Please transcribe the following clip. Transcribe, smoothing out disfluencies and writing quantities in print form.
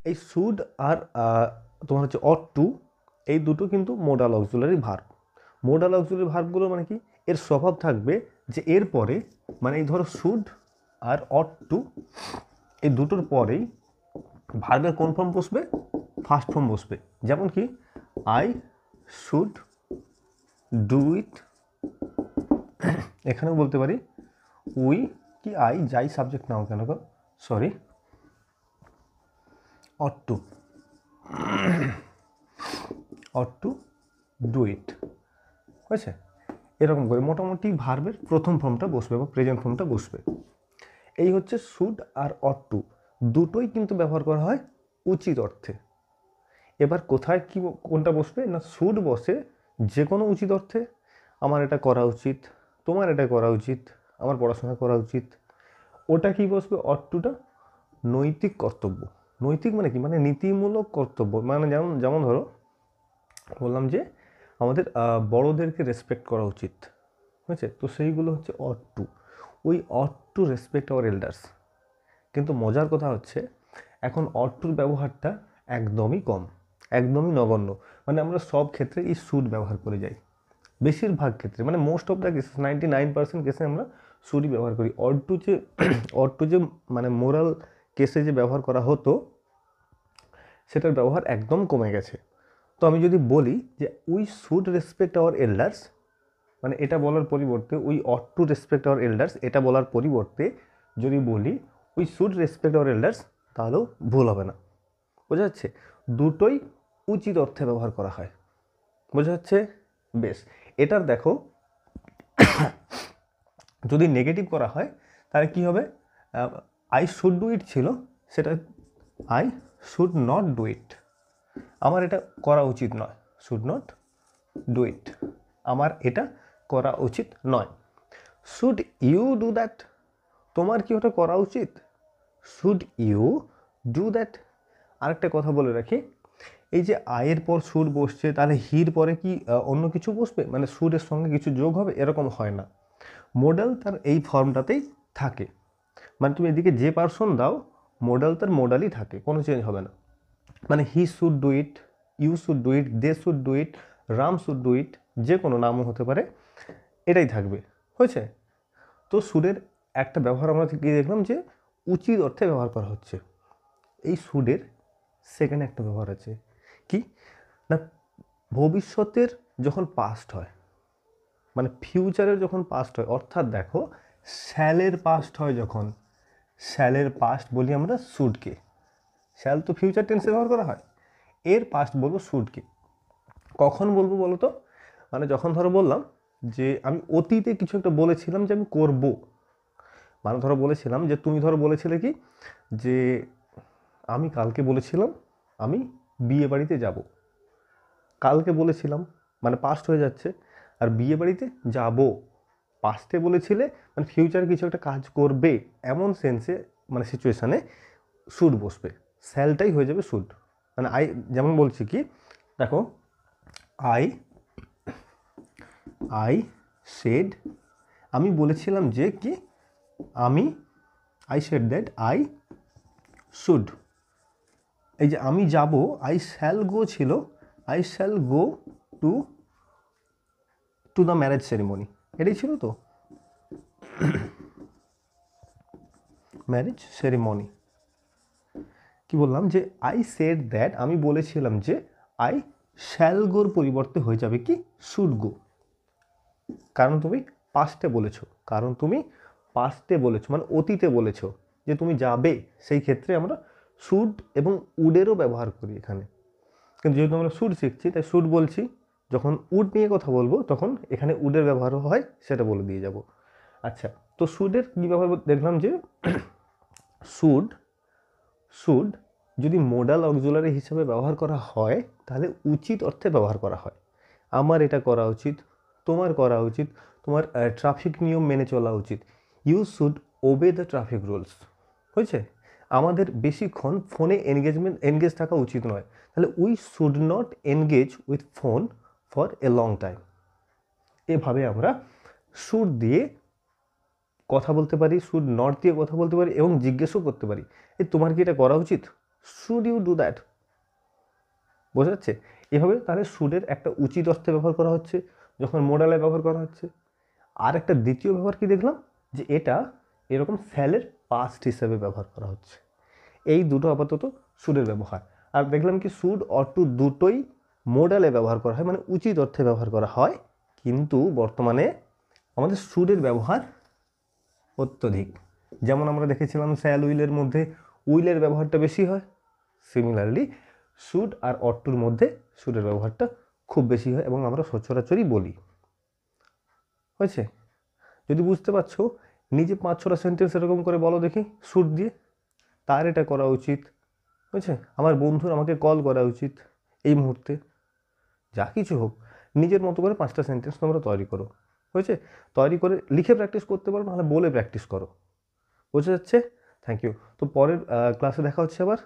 এই শুড আর তোমার হচ্ছে অট টু, এই দুটো কিন্তু modal auxiliary verb. Modal auxiliary ভার্বগুলো মানে কি, এর স্বভাব থাকবে যে এর পরে, মানে এই ধরো শুড আর অট টু, এই দুটোর পরেই ভার্বের কোন ফর্ম বসবে, ফার্স্ট ফর্ম বসবে। যেমন কি আই শুড ডু ইট, এখানেও বলতে পারি উই কি আই, যাই সাবজেক্ট নাও কেন, sorry, ought to, ought to do it, হয়েছে। এরকম করে মোটামুটি ভার্বের প্রথম ফর্মটা বসবে বা প্রেজেন্ট ফর্মটা বসবে। এই হচ্ছে শুড আর অট টু, দুটোই কিন্তু ব্যবহার করা হয় উচিত অর্থে। এবার কোথায় কি কোনটা বসবে না, শুড বসে যে কোনো উচিত অর্থে, আমার এটা করা উচিত, তোমার এটা করা উচিত, আমার পড়াশোনা করা উচিত। ওটা কি বসবে, অট টুটা নৈতিক কর্তব্য। নৈতিক মানে কি, মানে নীতিমূলক কর্তব্য, মানে যেমন যেমন ধরো বললাম যে আমাদের বড়োদেরকে রেসপেক্ট করা উচিত, হয়েছে, তো সেইগুলো হচ্ছে ought to. We ought to respect our elders. কিন্তু মজার কথা হচ্ছে এখন অট টুর ব্যবহারটা একদমই কম, একদমই নগণ্য। মানে আমরা সব ক্ষেত্রে এই শুড ব্যবহার করে যাই, বেশিরভাগ ক্ষেত্রে, মানে মোস্ট অফ দ্য কেসেস 99% কেসে আমরা শুডই ব্যবহার করি। অট টু যে অট টু যে মানে মোরাল কেসে যে ব্যবহার করা হতো, সেটার ব্যবহার একদম কমে গেছে। তো আমি যদি বলি যে we should respect our elders, মানে এটা বলার পরিবর্তে we ought to respect our elders, এটা বলার পরিবর্তে যদি বলি we should respect our elders, তাহলেও ভুল হবে না। বোঝা যাচ্ছে, দুটোই উচিত অর্থে ব্যবহার করা হয়। বোঝা যাচ্ছে, বেশ। এটার দেখো যদি নেগেটিভ করা হয় তাহলে কি হবে, আই শুড ডু ইট ছিল, সেটা I should not do it, আমার এটা করা উচিত নয়, শুড নট ডু ইট, আমার এটা করা উচিত নয়। শুড ইউ ডু দ্যাট, তোমার কি ওটা করা উচিত, শুড ইউ ডু দ্যাট। আরেকটা কথা বলে রাখি, এই যে আয়ের পর শুড বসছে, তাহলে হির পরে কি অন্য কিছু বসবে, মানে শুডের সঙ্গে কিছু যোগ হবে, এরকম হয় না। মোডাল তার এই ফর্মটাতেই থাকে, মানে তুমি এদিকে যে পার্সন দাও, মোডাল তার মোডালই থাকে, কোনো চেঞ্জ হবে না। মানে he should do it, you should do it, they should do it, Ram should do it, যে কোনো নামও হতে পারে, এটাই থাকবে, হয়েছে। তো শুডের একটা ব্যবহার আমরা কি দেখলাম যে উচিত অর্থে ব্যবহার করা হচ্ছে। এই শুডের সেকেন্ড একটা ব্যবহার আছে কি না, ভবিষ্যতের যখন পাস্ট হয়, মানে ফিউচারের যখন পাস্ট হয়, অর্থাৎ দেখো শ্যালের পাস্ট হয় যখন, শ্যালের পাস্ট বলি আমরা শুডকে, শ্যাল তো ফিউচার টেন্সে ব্যবহার করা হয়, এর পাস্ট বলবো শুডকে। কখন বলবো বলো তো, মানে যখন ধরো বললাম যে আমি অতীতে কিছু একটা বলেছিলাম যে আমি করব, মানে ধরো বলেছিলাম যে তুমি ধরো বলেছিলে কি যে আমি কালকে বলেছিলাম আমি বিয়ে বাড়িতে যাব, কালকে বলেছিলাম মানে পাস্ট হয়ে যাচ্ছে, আর বিয়ে বাড়িতে যাব পাস্টে বলেছিলে, মানে ফিউচারে কিছু একটা কাজ করবে, এমন সেন্সে মানে সিচুয়েশানে শুড বসবে, স্যালটাই হয়ে যাবে শুড। মানে আই যেমন বলছি কি দেখো, আই আই সেড, আমি বলেছিলাম যে কি আমি, I said that I should, এই যে আমি যাব, আই শ্যাল গো ছিল, I shall go to to the marriage ceremony, এটাই ছিল তো, ম্যারেজ সেরিমনি। কি বললাম যে আই সেড দ্যাট, আমি বলেছিলাম যে আই শ্যাল গোর পরিবর্তে হয়ে যাবে কি শুড গো, কারণ তুমি পাস্টে বলেছো, কারণ তুমি পাস্টে বলেছো মানে অতীতে বলেছো যে তুমি যাবে, সেই ক্ষেত্রে আমরা শুড এবং উডেরও ব্যবহার করি এখানে। কিন্তু যেহেতু আমরা শুড শিখছি তাই শুড বলছি, যখন উড নিয়ে কথা বলবো তখন এখানে উডের ব্যবহারও হয়, সেটা বলে দিয়ে যাব। আচ্ছা, তো শুডের কী ব্যবহার দেখলাম যে শুড শুড যদি মোডাল অক্সিলারি হিসেবে ব্যবহার করা হয় তাহলে উচিত অর্থে ব্যবহার করা হয়। আমার এটা করা উচিত, তোমার করা উচিত, তোমার ট্রাফিক নিয়ম মেনে চলা উচিত, you should obey the traffic rules, হয়েছে। আমাদের বেশিক্ষণ ফোনে এনগেজ থাকা উচিত নয়, তাহলে we should not engage with phone for a long time. এভাবে আমরা শুড দিয়ে কথা বলতে পারি, শুড নট দিয়ে কথা বলতে পারি এবং জিজ্ঞেসও করতে পারি, এই তোমার কি এটা করা উচিত, শুড ইউ ডু দ্যাট, বোঝা যাচ্ছে? এভাবে তাহলে শুডের একটা উচিত অর্থে ব্যবহার করা হচ্ছে যখন মোডালে ব্যবহার করা হচ্ছে। আর একটা দ্বিতীয় ব্যবহার কি দেখলাম, যে এটা এরকম স্যালের পাস্ট হিসেবে ব্যবহার করা হচ্ছে। এই দুটো আপাতত শুডের ব্যবহার। আর দেখলাম কি শুড অর টু দুটোই মোডালে ব্যবহার করা হয়, মানে উচিত অর্থে ব্যবহার করা হয়, কিন্তু বর্তমানে আমাদের শুডের ব্যবহার অত্যধিক। যেমন আমরা দেখেছিলাম শ্যাল উইলের মধ্যে উইলের ব্যবহারটা বেশি হয়, সিমিলারলি শুড আর অর টুর মধ্যে শুডের ব্যবহারটা খুব বেশি হয় এবং আমরা সচরাচরই বলি। হয়েছে? যদি বুঝতে পারছো, নিজে 5-6টা সেন্টেন্স এরকম করে বলো দেখি শুড দিয়ে, তার এটা করা উচিত, বুঝছে, আমার বন্ধুর আমাকে কল করা উচিত এই মুহূর্তে, যা কিছু হোক নিজের মতো করে 5টা সেন্টেন্স তোমরা তৈরি করো। হয়েছে? তৈরি করে লিখে প্র্যাকটিস করতে পারো, নাহলে বলে প্র্যাকটিস করো। বোঝা যাচ্ছে? Thank you. তো পরের ক্লাসে দেখা হচ্ছে আবার।